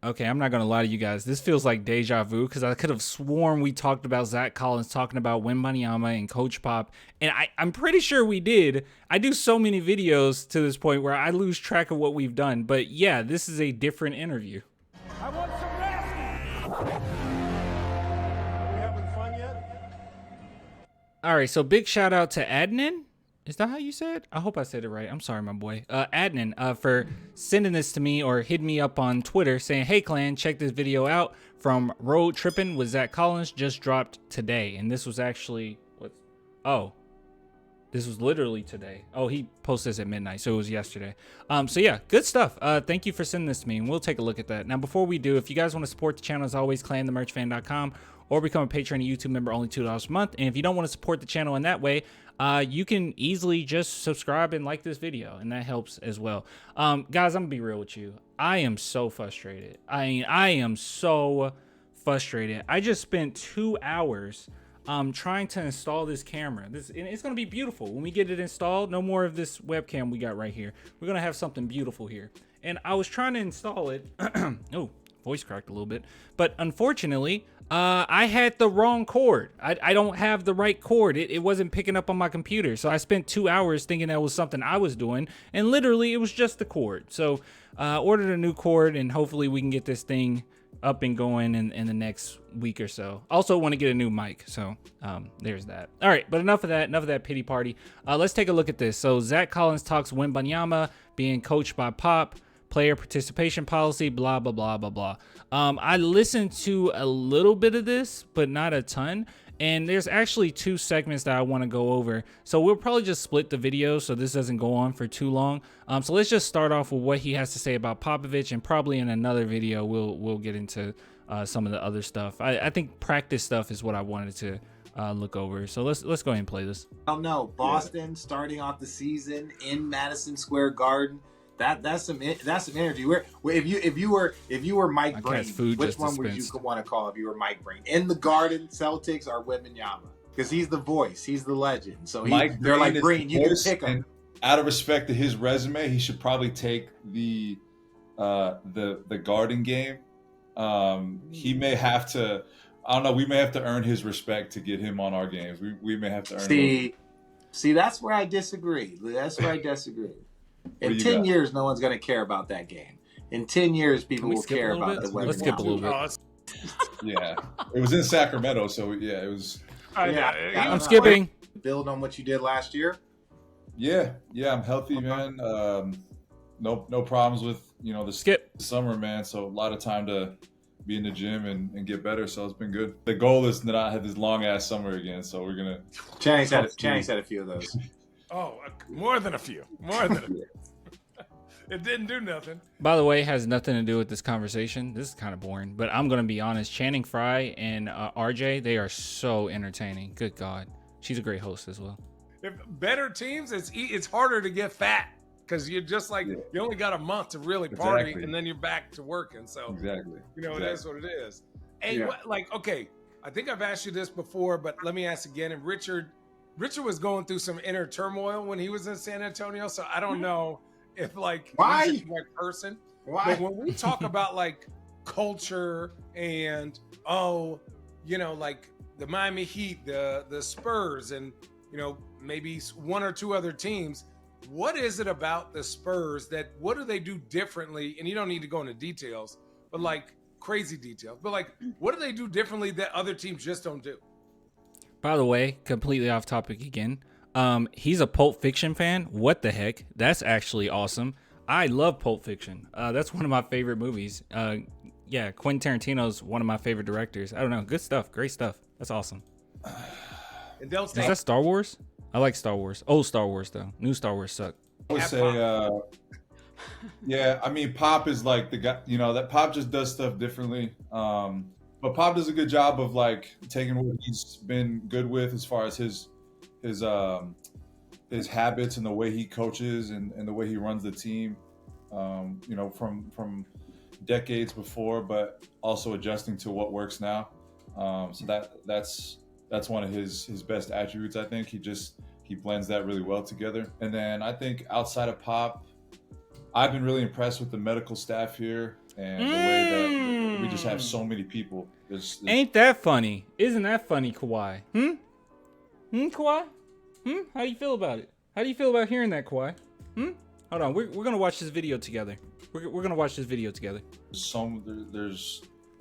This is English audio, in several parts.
Okay, I'm not going to lie to you guys. This feels like deja vu because I could have sworn we talked about Zach Collins talking about Wembanyama and Coach Pop. And I'm pretty sure we did. I do so many videos to this point where I lose track of what we've done. But yeah, this is a different interview. I want some rest. Are we having fun yet? All right, so big shout out to Adnan. Is that how you said? I hope I said it right. I'm sorry, my boy. Adnan, for sending this to me or hitting me up on Twitter saying, hey, clan, check this video out from Road Trippin' with Zach Collins. Just dropped today. And this was actually, this was literally today. Oh, he posted this at midnight, so it was yesterday. So yeah, good stuff. Thank you for sending this to me, and we'll take a look at that. Now, before we do, if you guys want to support the channel, as always, clanthemerchfan.com or become a Patreon and YouTube member, only $2 a month. And if you don't want to support the channel in that way, you can easily just subscribe and like this video, and that helps as well. Guys, I'm gonna be real with you. I am so frustrated. I am so frustrated. I just spent 2 hours trying to install this camera. And it's gonna be beautiful when we get it installed. No more of this webcam we got right here. We're gonna have something beautiful here. And I was trying to install it. Oh, voice cracked a little bit. But unfortunately, I had the wrong cord. I don't have the right cord. It wasn't picking up on my computer. So I spent 2 hours thinking that was something I was doing. And literally, it was just the cord. So ordered a new cord, and hopefully we can get this thing up and going in the next week or so. Also want to get a new mic. So there's that. All right, but enough of that pity party. Let's take a look at this. So Zach Collins talks Wembanyama being coached by Pop. Player participation policy, blah, blah, blah, blah, blah. I listened to a little bit of this, but not a ton. And there's actually 2 segments that I want to go over. So we'll probably just split the video so this doesn't go on for too long. So let's just start off with what he has to say about Popovich, and probably in another video we'll get into some of the other stuff. I think practice stuff is what I wanted to look over. So let's go ahead and play this. I don't know. Boston starting off the season in Madison Square Garden. That's some energy. If you were Mike Breen, which one would you want to call if you were Mike Breen? In the Garden, Celtics or Wembanyama? Because he's the voice, he's the legend. So they're like, Breen, you can pick him. Out of respect to his resume, he should probably take the Garden game. He may have to. I don't know. We may have to earn his respect to get him on our games. We may have to earn. See, that's where I disagree. In 10 years, no one's going to care about that game. In 10 years, people will care about the weather. Let's skip a little bit. Yeah. It was in Sacramento, so yeah, it was. I'm skipping. Build on what you did last year? Yeah, I'm healthy, man. No problems with, the summer, man. So a lot of time to be in the gym and get better. So it's been good. The goal is to not have this long-ass summer again, so we're going to. Channing's had a few of those. Oh, more than a few. It didn't do nothing. By the way, it has nothing to do with this conversation. This is kind of boring, but I'm going to be honest. Channing Frye and RJ, they are so entertaining. Good God. She's a great host as well. If better teams, it's harder to get fat because you're just like, you only got a month to really party, and then you're back to working. So, it is what it is. Hey, okay, I think I've asked you this before, but let me ask again. And Richard was going through some inner turmoil when he was in San Antonio, so I don't know if why he's the right person. Why? But when we talk about culture and the Miami Heat, the Spurs, and maybe 1 or 2 other teams, what is it about the Spurs what do they do differently? And you don't need to go into details, but crazy details. But what do they do differently that other teams just don't do? By the way, completely off topic again. He's a Pulp Fiction fan. What the heck? That's actually awesome. I love Pulp Fiction. That's one of my favorite movies. Quentin Tarantino's one of my favorite directors. I don't know. Good stuff. Great stuff. That's awesome. Is that Star Wars? I like Star Wars. Old Star Wars, though. New Star Wars suck. I would say, I mean, Pop is the guy, that Pop just does stuff differently. But Pop does a good job of taking what he's been good with as far as his habits and the way he coaches and the way he runs the team, from decades before, but also adjusting to what works now. So that's one of his best attributes. I think he blends that really well together. And then I think outside of Pop, I've been really impressed with the medical staff here and the way that just have so many people. Ain't that funny? Isn't that funny, Kawhi? Kawhi? How do you feel about it? How do you feel about hearing that, Kawhi? Hold on, we're gonna watch this video together. We're gonna watch this video together.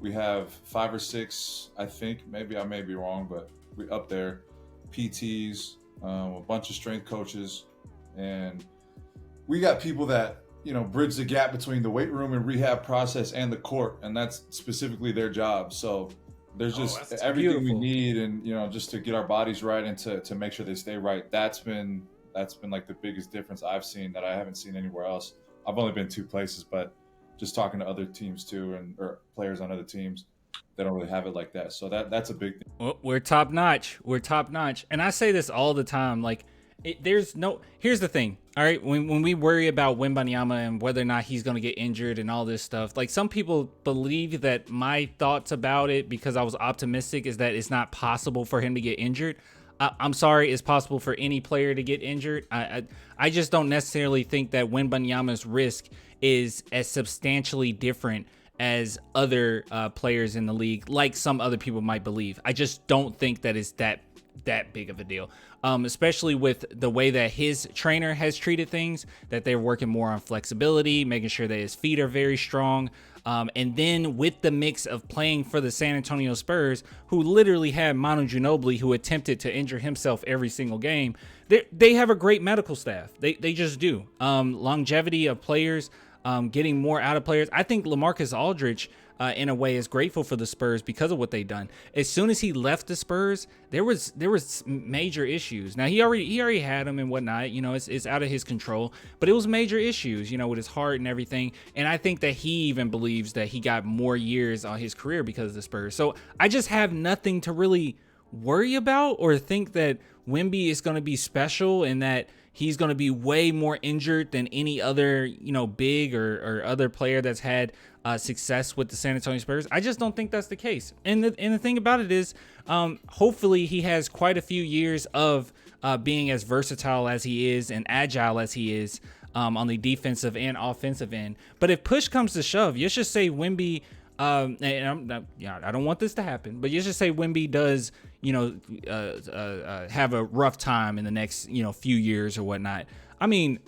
We have 5 or 6, I think. Maybe I may be wrong, but we up there. PTs, a bunch of strength coaches, and we got people that bridge the gap between the weight room and rehab process and the court, and that's specifically their job. So there's just everything we need, and just to get our bodies right and to make sure they stay right. That's been like the biggest difference I've seen that I haven't seen anywhere else. I've only been 2 places, but just talking to other teams too, or players on other teams, they don't really have it like that. So that's a big thing. Well, we're top notch. And I say this all the time. Like, here's the thing. All right. When we worry about Wembanyama and whether or not he's going to get injured and all this stuff, like, some people believe that my thoughts about it, because I was optimistic, is that it's not possible for him to get injured. I'm sorry, it's possible for any player to get injured. I just don't necessarily think that Wembanyama's risk is as substantially different as other players in the league, like some other people might believe. I just don't think that it's that big of a deal, especially with the way that his trainer has treated things, that they're working more on flexibility, making sure that his feet are very strong. And then with the mix of playing for the San Antonio Spurs, who literally had Manu Ginobili, who attempted to injure himself every single game, they have a great medical staff. They just do. Longevity of players, getting more out of players. I think LaMarcus Aldridge, in a way, is grateful for the Spurs because of what they've done. As soon as he left the Spurs, there was major issues. Now he already had them and whatnot. It's out of his control, but it was major issues. With his heart and everything. And I think that he even believes that he got more years on his career because of the Spurs. So I just have nothing to really worry about or think that Wemby is going to be special and that he's going to be way more injured than any other, big or other player that's had success with the San Antonio Spurs. I just don't think that's the case. And the thing about it is, hopefully he has quite a few years of being as versatile as he is and agile as he is on the defensive and offensive end. But if push comes to shove, let's just say Wemby, and I don't want this to happen, but let's just say Wemby does, have a rough time in the next, few years or whatnot. I mean,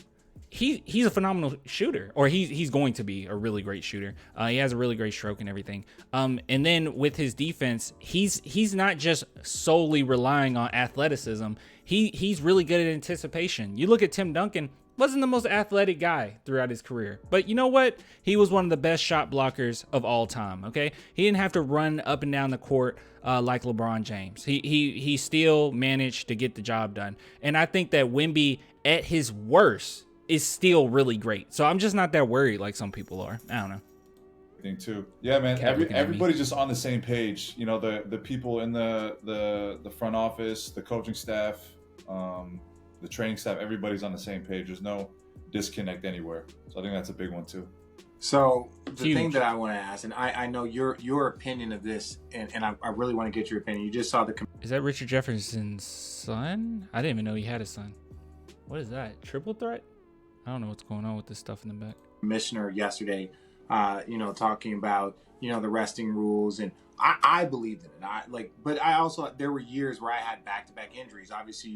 he's a phenomenal shooter, or he's going to be a really great shooter. He has a really great stroke and everything. And then with his defense, he's not just solely relying on athleticism. He's really good at anticipation. You look at Tim Duncan, wasn't the most athletic guy throughout his career, but you know what? He was one of the best shot blockers of all time. Okay, he didn't have to run up and down the court like LeBron James. He still managed to get the job done, and I think that Wemby at his worst is still really great. So I'm just not that worried like some people are. I don't know. Thing too. Yeah, man. Everybody's just on the same page. The people in the front office, the coaching staff, the training staff, everybody's on the same page. There's no disconnect anywhere. So I think that's a big one too. So the thing that I want to ask, and I know your opinion of this, and I really want to get your opinion. You just saw Is that Richard Jefferson's son? I didn't even know he had a son. What is that? Triple threat? I don't know what's going on with this stuff in the back. Commissioner yesterday, talking about, the resting rules, and I believed in it. But I also, there were years where I had back-to-back injuries. Obviously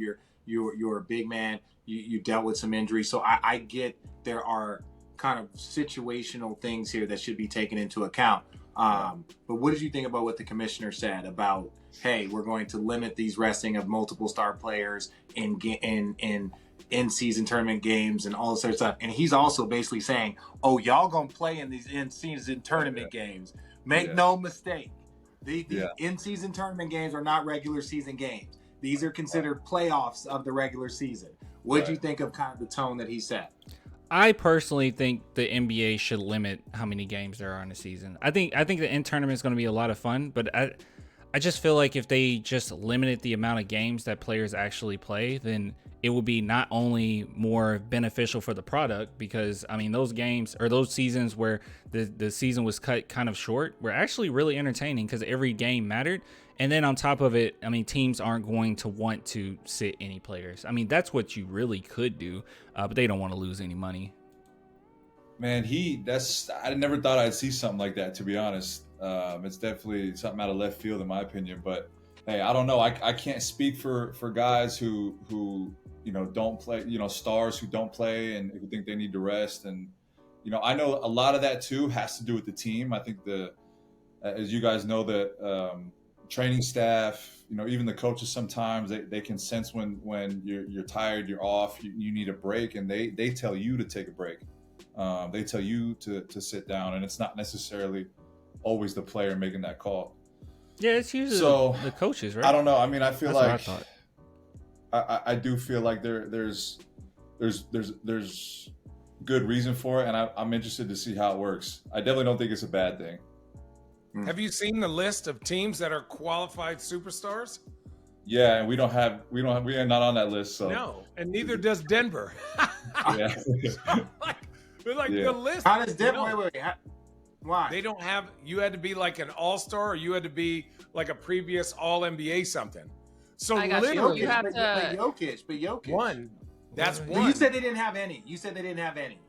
you're a big man. You dealt with some injuries. So I get there are kind of situational things here that should be taken into account. But what did you think about what the commissioner said about, hey, we're going to limit these resting of multiple star players in season tournament games and all this other stuff? And he's also basically saying, oh, y'all gonna play in these in season tournament games. Make no mistake. The in-season tournament games are not regular season games. These are considered playoffs of the regular season. What do you think of kind of the tone that he set? I personally think the NBA should limit how many games there are in a season. I think the in tournament is going to be a lot of fun, but I just feel like if they just limited the amount of games that players actually play, then it would be not only more beneficial for the product, because I mean those games or those seasons where the season was cut kind of short were actually really entertaining because every game mattered. And then on top of it, I mean, teams aren't going to want to sit any players. I mean, that's what you really could do, but they don't want to lose any money. Man, I never thought I'd see something like that, to be honest. It's definitely something out of left field in my opinion. But hey, I don't know. I can't speak for guys who don't play. Stars who don't play and who think they need to rest. And I know a lot of that too has to do with the team. I think as you guys know, the training staff, even the coaches, sometimes they can sense when you're tired, you're off, you need a break, and they tell you to take a break. They tell you to sit down, and it's not necessarily always the player making that call. Yeah, it's usually the coaches, right? I don't know. I mean, I feel That's like what I thought. I do feel like there's good reason for it, and I'm interested to see how it works. I definitely don't think it's a bad thing. Have you seen the list of teams that are qualified superstars? Yeah, and we are not on that list. So no, and neither does Denver. Yeah. The list. How does Denver? Wait, why? They don't have. You had to be like an all-star, or you had to be like a previous All-NBA something. So literally, you have to. But Jokic. One. That's one. But you said they didn't have any.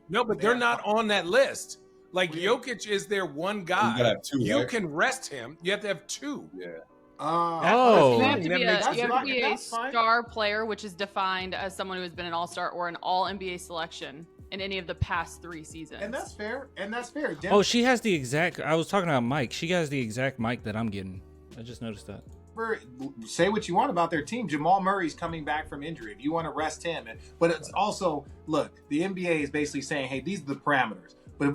No, but they're not on that list. Like Jokic is their one guy. You gotta have two, you right? can rest him. You have to have two. Yeah. You have to be a star player, which is defined as someone who has been an all-star or an all-NBA selection in any of the past 3 seasons. And that's fair. Oh, she has the exact. I was talking about Mike. She has the exact mic that I'm getting. I just noticed that. Say what you want about their team. Jamal Murray's coming back from injury. If you want to rest him, but it's also look. The NBA is basically saying, hey, these are the parameters. But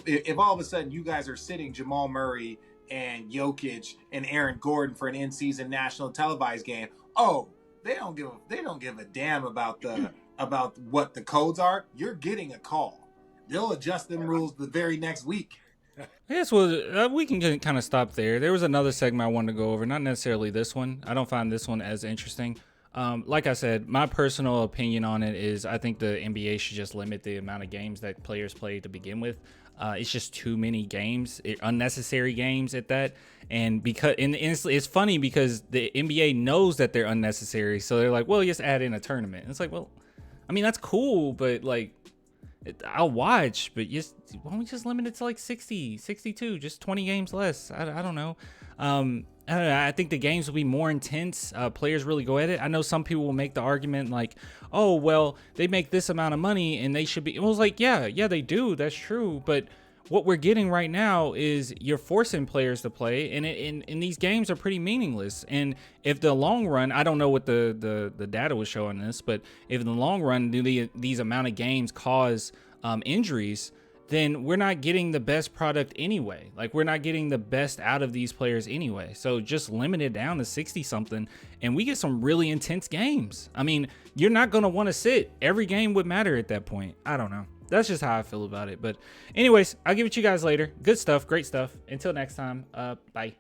if all of a sudden you guys are sitting Jamal Murray and Jokic and Aaron Gordon for an in-season national televised game, they don't give a damn about what the codes are. You're getting a call. They'll adjust them rules the very next week. Yes, well, we can kind of stop there. There was another segment I wanted to go over, not necessarily this one. I don't find this one as interesting. Like I said, my personal opinion on it is I think the NBA should just limit the amount of games that players play to begin with. It's just too many games, unnecessary games at that. And it's funny because the NBA knows that they're unnecessary. So they're like, well, just add in a tournament. And it's like, well, I mean, that's cool, but like, I'll watch, but why don't we just limit it to like 60, 62, just 20 games less? I don't know. I don't know. I think the games will be more intense. Players really go at it. I know some people will make the argument like, oh, well, they make this amount of money and they should be. It was like, yeah, they do. That's true. But what we're getting right now is you're forcing players to play, and these games are pretty meaningless. And if the long run, I don't know what the data was showing this, but if in the long run these amount of games cause injuries, then we're not getting the best product anyway. Like, we're not getting the best out of these players anyway. So just limit it down to 60 something and we get some really intense games. I mean, you're not going to want to sit. Every game would matter at that point. I don't know. That's just how I feel about it. But anyways, I'll give it to you guys later. Good stuff. Great stuff. Until next time. Bye.